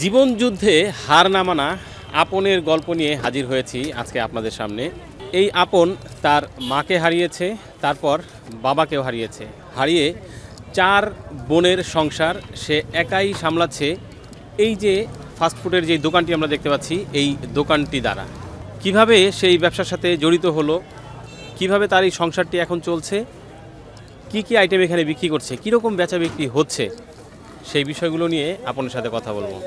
জীবন যুদ্ধে হার না মানা আপনের গল্প নিয়ে হাজির হয়েছি আজকে আপনাদের সামনে। এই আপন তার মাকে হারিয়েছে, তারপর বাবাকেও হারিয়েছে। হারিয়ে 4 বোনের সংসার সে একাই সামলাচ্ছে। এই যে ফাস্টফুডের যে দোকানটি আমরা দেখতে পাচ্ছি, এই দোকানটি দ্বারা কিভাবে সেই ব্যবসার সাথে জড়িত হলো, কিভাবে তার এই সংসারটি এখন চলছে, কি কি আইটেম এখানে বিক্রি করছে, কীরকম বেচা বিক্রি হচ্ছে, সেই বিষয়গুলো নিয়ে আপনের সাথে কথা বলবো।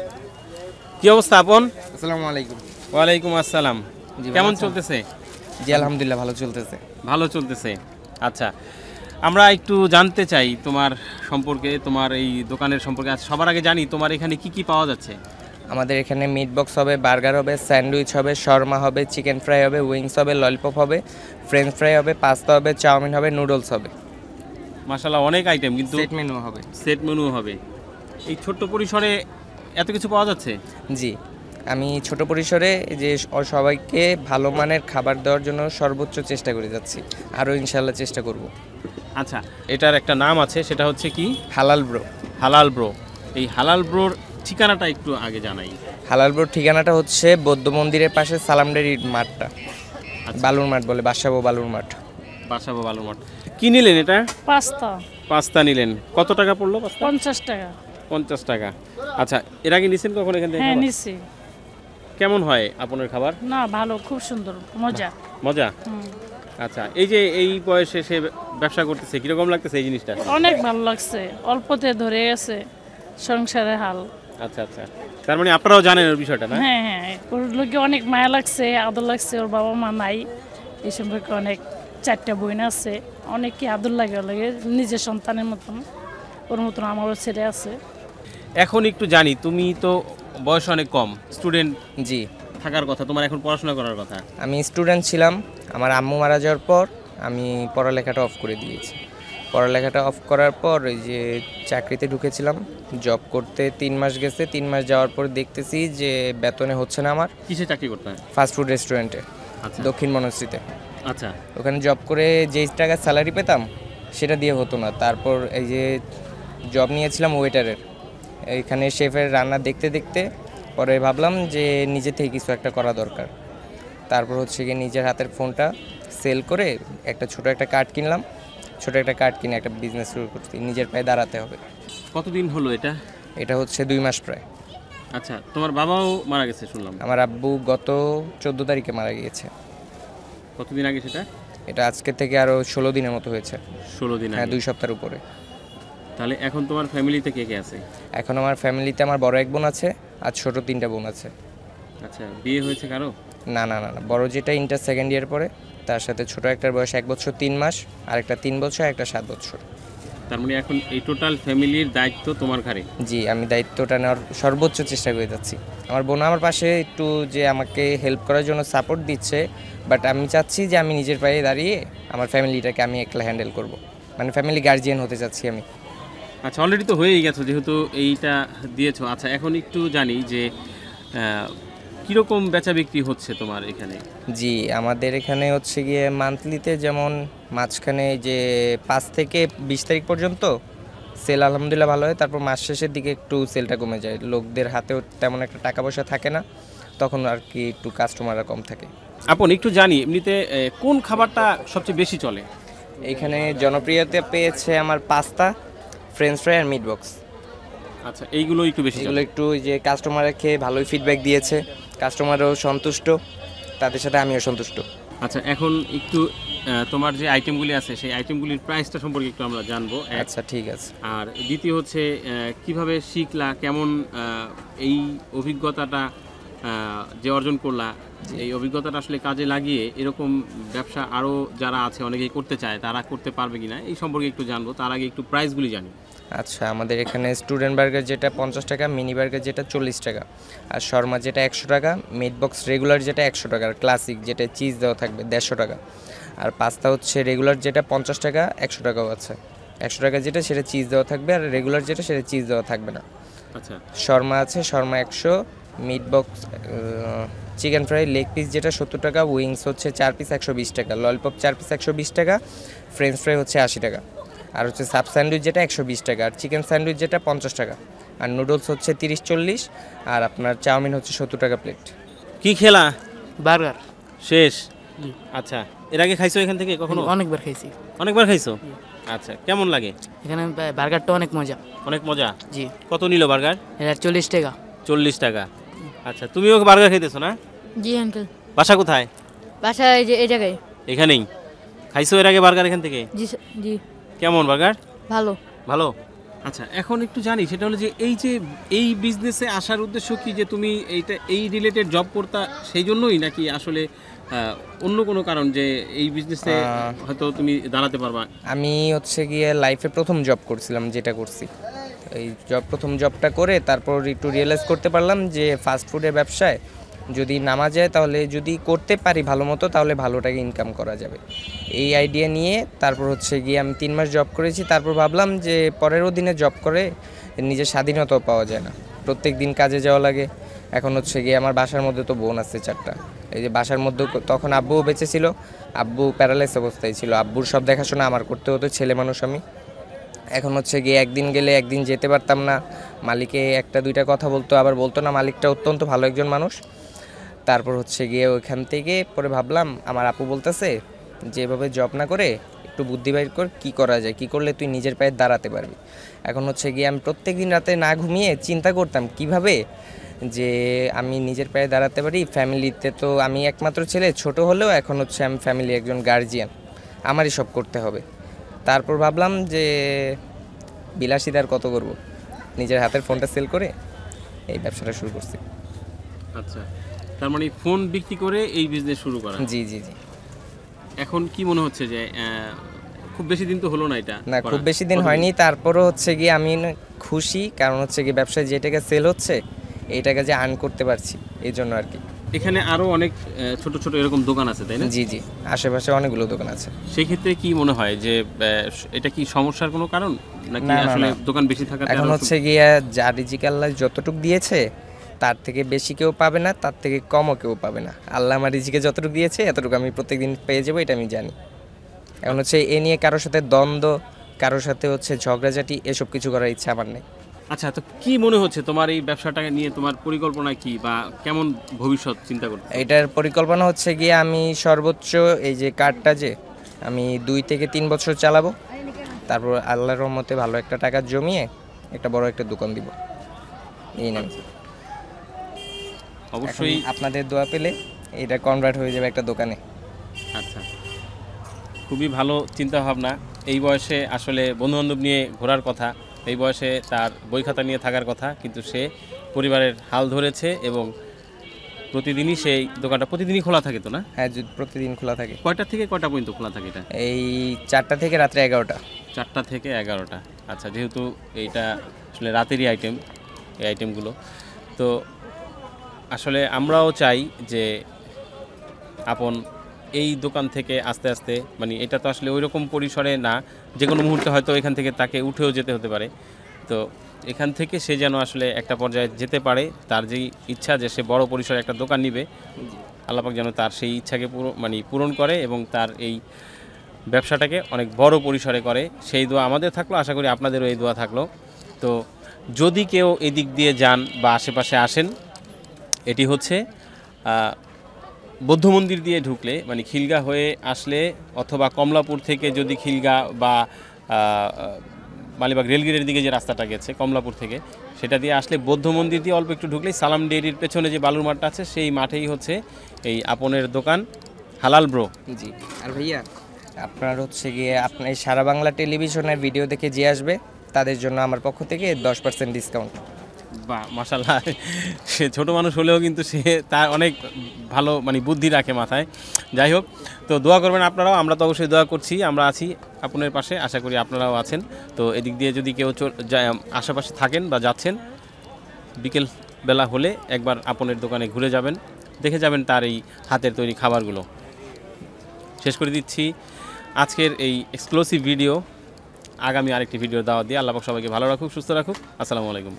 কি অবস্থা আপন? আসসালামু আলাইকুম। ওয়ালাইকুম আসসালাম। জি, কেমন ভালো আছেন? চলতেছে? জি আলহামদুলিল্লাহ ভালো চলতেছে। ভালো চলতেছে। আচ্ছা, আমরা একটু জানতে চাই তোমার সম্পর্কে, তোমার এই দোকানের সম্পর্কে। আচ্ছা, সবার আগে জানি তোমার এখানে কি কি পাওয়া যাচ্ছে। আমাদের এখানে মিট বক্স হবে, বার্গার হবে, স্যান্ডউইচ হবে, শর্মা হবে, চিকেন ফ্রাই হবে, উইংস হবে, ললিপপ হবে, ফ্রেঞ্চ ফ্রাই হবে, পাস্তা হবে, চাউমিন হবে, নুডলস হবে, মাশাআল্লাহ অনেক আইটেম, কিন্তু সেট মেনু হবে। সেট মেনু হবে। এই ছোট্ট পরিসরে এত কিছু পাওয়া যাচ্ছে? জি, আমি ছোট পরিসরে যে সবাইকে ভালো মানের খাবার দেওয়ার জন্য সর্বোচ্চ চেষ্টা করে যাচ্ছি, আরও ইনশাল্লাহ চেষ্টা করব। আচ্ছা, এটার একটা নাম আছে, সেটা হচ্ছে কি? হালাল ব্রো। হালাল ব্রো। এই হালাল ব্রোর ঠিকানাটা একটু আগে জানাই। হালাল ব্রোর ঠিকানাটা হচ্ছে বৌদ্ধ মন্দিরের পাশে সালামডেরি মাঠটা, আচ্ছা। বালুর মাঠ বলে, বাদশাবো বালুর মাঠ। বাসাবো বালুর মঠ। কি নিলেন এটা? পাস্তা পাস্তা নিলেন। কত টাকা পড়লো পাস্তা? 50 টাকা। 50 টাকা। আচ্ছা, এর আগে নিছেন কখন এখান থেকে হ্যাঁ খাবার? নিছি। কেমন হয় আপনার খাবার? না ভালো, খুব সুন্দর, মজা। মজা? হুম। আচ্ছা, এই যে এই বয়সে সে ব্যবসা করতেছে, কিরকম লাগতেছে এই জিনিসটা? অনেক ভালো লাগছে, অল্পতে ধরে গেছে সংসারে হাল। আচ্ছা আচ্ছা, তার মানে আপনারাও জানেন ওর বিষয়টা, না? হ্যাঁ হ্যাঁ, ওর লোকে অনেক মায়া লাগছে, আদর লাগছে। ওর বাবা মা নাই, এই সম্পর্কে অনেক 4টা বোন আছে, অনেকই আদর লাগে। ওর লাগে নিজের সন্তানের মতন, ওর মতন আমারও ছেলে আছে। এখন একটু জানি, তুমি তো বয়স অনেক কম, স্টুডেন্ট জি, থাকার কথা, তোমার এখন পড়াশোনা করার কথা। আমি স্টুডেন্ট ছিলাম। আমার আম্মু মারা যাওয়ার পর আমি পড়ালেখাটা অফ করে দিয়েছি। পড়ালেখাটা অফ করার পর এই যে চাকরিতে ঢুকেছিলাম, জব করতে 3 মাস গেছে। 3 মাস যাওয়ার পর দেখতেছি যে বেতনে হচ্ছে না আমার। কিসে চাকরি করতে হয়? ফাস্টফুড রেস্টুরেন্টে, আচ্ছা দক্ষিণ মনশ্রীতে। আচ্ছা। ওখানে জব করে যেই টাকা স্যালারি পেতাম সেটা দিয়ে হতো না। তারপর এই যে জব নিয়েছিলাম ওয়েটারের, এইখানে শেফের রান্না দেখতে দেখতে পরে ভাবলাম যে নিজে থেকে কিছু একটা করা দরকার। তারপর হচ্ছে গিয়ে নিজের হাতের ফোনটা সেল করে একটা ছোট একটা কার্ড কিনলাম। ছোট একটা কার্ড কিনে একটা বিজনেস শুরু করছি, নিজের পায়ে দাঁড়াতে হবে। কতদিন হলো এটা? এটা হচ্ছে 2 মাস প্রায়। আচ্ছা, তোমার বাবাও মারা গেছে শুনলাম। আমার আব্বু গত 14 তারিখে মারা গিয়েছে। কতদিন আগে সেটা? এটা আজকে থেকে আরও 16 দিনের মতো হয়েছে। 16 দিন হ্যাঁ, আগে। 2 সপ্তাহের উপরে। তাহলে এখন তোমার ফ্যামিলিতে কে কে আছে? এখন আমার ফ্যামিলিতে আমার বড় এক বোন আছে আর ছোট 3টা বোন আছে। আচ্ছা, বিয়ে হয়েছে কারো? না না না না, বড় যেটা ইন্টার সেকেন্ড ইয়ার পরে, তার সাথে ছোট একটার বয়স 1 বছর 3 মাস, আর একটা 3 বছর, একটা 7 বছর। তার মানে এখন এই টোটাল ফ্যামিলির দায়িত্ব তোমার ঘাড়ে। জি, আমি দায়িত্বটা নেওয়ার সর্বোচ্চ চেষ্টা করে যাচ্ছি। আমার বোন আমার পাশে একটু যে আমাকে হেল্প করার জন্য সাপোর্ট দিচ্ছে, বাট আমি চাচ্ছি যে আমি নিজের পায়ে দাঁড়িয়ে আমার ফ্যামিলিটাকে আমি একলা হ্যান্ডেল করব। মানে ফ্যামিলি গার্জিয়ান হতে চাচ্ছি আমি। আচ্ছা, অলরেডি তো হয়েই গেছো যেহেতু এইটা দিয়েছো। আচ্ছা, এখন একটু জানি যে কীরকম বেচা বিক্রি হচ্ছে তোমার এখানে? জি, আমাদের এখানে হচ্ছে গিয়ে মান্থলিতে যেমন মাঝখানে যে 5 থেকে 20 তারিখ পর্যন্ত সেল আলহামদুলিল্লাহ ভালো হয়। তারপর মাস শেষের দিকে একটু সেলটা কমে যায়, লোকদের হাতেও তেমন একটা টাকা পয়সা থাকে না, তখন আর কি একটু কাস্টমাররা কম থাকে। আপন একটু জানি এমনিতে কোন খাবারটা সবচেয়ে বেশি চলে? এখানে জনপ্রিয়তা পেয়েছে আমার পাস্তা, ফ্রেঞ্চ ফ্রাই আর মিট বক্স। আচ্ছা, এইগুলো একটু বেশি এগুলো চলে। একটু যে কাস্টমাররা খেয়ে ভালোই ফিডব্যাক দিয়েছে, কাস্টমারও সন্তুষ্ট, তাদের সাথে আমিও সন্তুষ্ট। আচ্ছা, এখন একটু তোমার যে আইটেমগুলি আছে সেই আইটেমগুলির প্রাইসটা সম্পর্কে একটু আমরা জানবো। আচ্ছা ঠিক আছে। আর দ্বিতীয় হচ্ছে কিভাবে শিখলা, কেমন এই অভিজ্ঞতাটা যে অর্জন করলা, এই অভিজ্ঞতাটা আসলে কাজে লাগিয়ে এরকম ব্যবসা আরও যারা আছে অনেকেই করতে চায়, তারা করতে পারবে কিনা এই সম্পর্কে একটু জানবো। তার আগে একটু প্রাইসগুলি জানি। আচ্ছা, আমাদের এখানে স্টুডেন্ট বার্গার যেটা 50 টাকা, মিনি বার্গার যেটা 40 টাকা, আর শর্মা যেটা 100 টাকা, মিট বক্স রেগুলার যেটা 100 টাকা, আর ক্লাসিক যেটা চিজ দেওয়া থাকবে 150 টাকা, আর পাস্তা হচ্ছে রেগুলার যেটা 50 টাকা, 100 টাকাও আছে। 100 টাকা যেটা সেটা চিজ দেওয়া থাকবে, আর রেগুলার যেটা সেটা চিজ দেওয়া থাকবে না। আচ্ছা, শর্মা আছে, Sharma 100, meat box chicken fry leg piece যেটা 70 টাকা, উইংস হচ্ছে 4 পিস 120 টাকা, ললিপপ 4 পিস 120 টাকা, ফ্রেঞ্চ ফ্রাই হচ্ছে 80 টাকা। আর হচ্ছে সাব স্যান্ডউইচ যেটা 120 টাকা, আর চিকেন স্যান্ডউইচ যেটা 50 টাকা, আর নুডলস হচ্ছে 30-40, আর আপনার চাউমিন হচ্ছে 70 টাকা প্লেট। কি খেলা? বার্গার। শেষ? জি। আচ্ছা, এর আগে খাইছো এখান থেকে কখনো? অনেকবার খাইছি। অনেকবার খাইছো? আচ্ছা, কেমন লাগে? এখানে বার্গারটা অনেক মজা। অনেক মজা? জি। কত নিল বার্গার? এটা 40 টাকা। 40 টাকা। আচ্ছা, তুমিও বার্গার খাইতেছো না? জি আঙ্কেল, বাসা কোথায়? বাসা এই জায়গায়। এখানেই? খাইছো এর আগে বার্গার এখান থেকে? জি জি, কেমন বার্গার? ভালো। ভালো। আচ্ছা, এখন একটু জানি সেটা হলো যে এই বিজনেসে আসার উদ্দেশ্য কি, যে তুমি এই রিলেটেড জব করতা সেই জন্যই, নাকি আসলে অন্য কোনো কারণ যে এই বিজনেসে হয়তো তুমি দাঁড়াতে পারবা? আমি হচ্ছে গিয়ে লাইফে প্রথম জব করছিলাম, যেটা করছি এই প্রথম জবটা করে তারপর একটু রিয়েলাইজ করতে পারলাম যে ফাস্ট ফুডের ব্যবসায় যদি নামা যায়, তাহলে যদি করতে পারি ভালো মতো, তাহলে ভালো টাকা ইনকাম করা যাবে। এই আইডিয়া নিয়ে তারপর হচ্ছে গিয়ে আমি 3 মাস জব করেছি। তারপর ভাবলাম যে পরেরও দিনে জব করে নিজের স্বাধীনতাও পাওয়া যায় না, প্রত্যেক দিন কাজে যাওয়া লাগে। এখন হচ্ছে গিয়ে আমার বাসার মধ্যে তো বোন আছে 4টা, এই যে বাসার মধ্যে তখন আব্বুও বেঁচে ছিল, আব্বু প্যারালাইস অবস্থায় ছিল, আব্বুর সব দেখাশোনা আমার করতে হতো, ছেলে মানুষ আমি। এখন হচ্ছে গিয়ে একদিন গেলে একদিন যেতে পারতাম না, মালিকে 1-2টা কথা বলতো, আবার বলতো না। মালিকটা অত্যন্ত ভালো একজন মানুষ। তারপর হচ্ছে গিয়ে ওইখান থেকে পরে ভাবলাম, আমার আপু বলতেছে যে এভাবে জব না করে একটু বুদ্ধি বাইর কর, কী করা যায়, কী করলে তুই নিজের পায়ে দাঁড়াতে পারবি। এখন হচ্ছে গিয়ে আমি প্রত্যেক দিন রাতে না ঘুমিয়ে চিন্তা করতাম কিভাবে যে আমি নিজের পায়ে দাঁড়াতে পারি। ফ্যামিলিতে তো আমি একমাত্র ছেলে, ছোট হলেও এখন হচ্ছে আমি ফ্যামিলি একজন গার্জিয়ান, আমারই সব করতে হবে। তারপর ভাবলাম যে বিলাসিতার কত করব, নিজের হাতের ফোনটা সেল করে এই ব্যবসাটা শুরু করছি। আচ্ছা, তার মানে ফোন বিক্রি করে এই বিজনেস শুরু করা? জি জি জি। এখন কি মনে হচ্ছে যে খুব বেশি দিন তো হলো না এটা না, করা? খুব বেশি দিন হয়নি। তারপরও হচ্ছে গিয়ে আমি খুশি, কারণ হচ্ছে কি ব্যবসায় যে টাকা সেল হচ্ছে এই টাকা যে আর্ন করতে পারছি, এই জন্য আর কি। এখানে আরো অনেক ছোট ছোট এরকম দোকান আছে, তাই না? জি জি, আশেপাশে অনেকগুলো দোকান আছে। সেই ক্ষেত্রে কি মনে হয় যে এটা কি সমস্যার কোনো কারণ, নাকি না, না, আসলে না। দোকান বেশি থাকাতে এখন আরো হচ্ছে গিয়ে যা রিজিক আল্লাহ যতটুকু দিয়েছে তার থেকে বেশি কেউ পাবে না, তার থেকে কমও কেউ পাবে না। আল্লাহ আমার রিজিকে যতটুকু দিয়েছে এতটুকু আমি প্রত্যেকদিন পেয়ে যাবো, এটা আমি জানি। এখন হচ্ছে এ নিয়ে কারোর সাথে দ্বন্দ্ব, কারোর সাথে হচ্ছে ঝগড়াঝাটি, এসব কিছু করার ইচ্ছা আমার নেই। আচ্ছা, তো কি মনে হচ্ছে তোমার এই ব্যবসাটাকে নিয়ে, তোমার পরিকল্পনা কি বা কেমন ভবিষ্যৎ চিন্তা করছো? এটার পরিকল্পনা হচ্ছে গিয়ে আমি সর্বোচ্চ এই যে কার্ডটা যে আমি 2 থেকে 3 বছর চালাবো, তারপর আল্লাহর রহমতে ভালো একটা টাকা জমিয়ে একটা বড় একটা দোকান দিব, এই নাম। অবশ্যই আপনাদের দোয়া পেলে এটা কনভার্ট হয়ে যাবে একটা দোকানে। আচ্ছা, খুবই ভালো চিন্তা ভাবনা। এই বয়সে আসলে বন্ধুবান্ধব নিয়ে ঘোরার কথা, এই বয়সে তার বই খাতা নিয়ে থাকার কথা, কিন্তু সে পরিবারের হাল ধরেছে এবং প্রতিদিনই সেই দোকানটা প্রতিদিনই খোলা থাকে তো না? হ্যাঁ, প্রতিদিন খোলা থাকে। কয়টা থেকে কয়টা পর্যন্ত খোলা থাকে এটা? এই 4টা থেকে রাত্রে 11টা। 4টা থেকে 11টা। আচ্ছা, যেহেতু এইটা আসলে রাতেরই আইটেম, এই আইটেমগুলো তো আসলে আমরাও চাই যে আপন এই দোকান থেকে আস্তে আস্তে, মানে এটা তো আসলে ওই রকম পরিসরে না, যে কোনো মুহূর্তে হয়তো এখান থেকে তাকে উঠেও যেতে হতে পারে। তো এখান থেকে সে যেন আসলে একটা পর্যায়ে যেতে পারে, তার যেই ইচ্ছা যে সে বড় পরিসরে একটা দোকান নিবে, আল্লাহ পাক যেন তার সেই ইচ্ছাকে পূরণ করে এবং তার এই ব্যবসাটাকে অনেক বড় পরিসরে করে, সেই দোয়া আমাদের থাকলো, আশা করি আপনাদেরও এই দোয়া থাকলো। তো যদি কেউ এদিক দিয়ে যান বা আশেপাশে আসেন, এটি হচ্ছে বৌদ্ধ মন্দির দিয়ে ঢুকলে, মানে খিলগা হয়ে আসলে, অথবা কমলাপুর থেকে যদি খিলগা বা মালিবাগ রেলগেটের দিকে যে রাস্তাটা গেছে কমলাপুর থেকে, সেটা দিয়ে আসলে বৌদ্ধ মন্দির দিয়ে অল্প একটু ঢুকলেই সালাম ডেয়ারির পেছনে যে বালুর মাঠটা আছে, সেই মাঠেই হচ্ছে এই আপনের দোকান হালাল ব্রো। জি। আর ভাইয়া, আপনার হচ্ছে গিয়ে আপনার সারা বাংলা টেলিভিশনের ভিডিও দেখে যে আসবে তাদের জন্য আমার পক্ষ থেকে 10% ডিসকাউন্ট। বা মাশাআল্লাহ, সে ছোটো মানুষ হলেও কিন্তু সে তার অনেক ভালো মানে বুদ্ধি রাখে মাথায়। যাই হোক, তো দোয়া করবেন আপনারাও, আমরা তো অবশ্যই দোয়া করছি, আমরা আছি আপনার পাশে, আশা করি আপনারাও আছেন। তো এদিক দিয়ে যদি কেউ আশেপাশে থাকেন বা যাচ্ছেন, বিকেল বেলা হলে একবার আপনের দোকানে ঘুরে যাবেন, দেখে যাবেন তার এই হাতের তৈরি খাবারগুলো। শেষ করে দিচ্ছি আজকের এই এক্সক্লুসিভ ভিডিও। আগামী আরেকটি ভিডিও দাওয়াত দিয়ে আল্লাহ পাক সবাইকে ভালো রাখুক, সুস্থ রাখুক। আসসালামু আলাইকুম।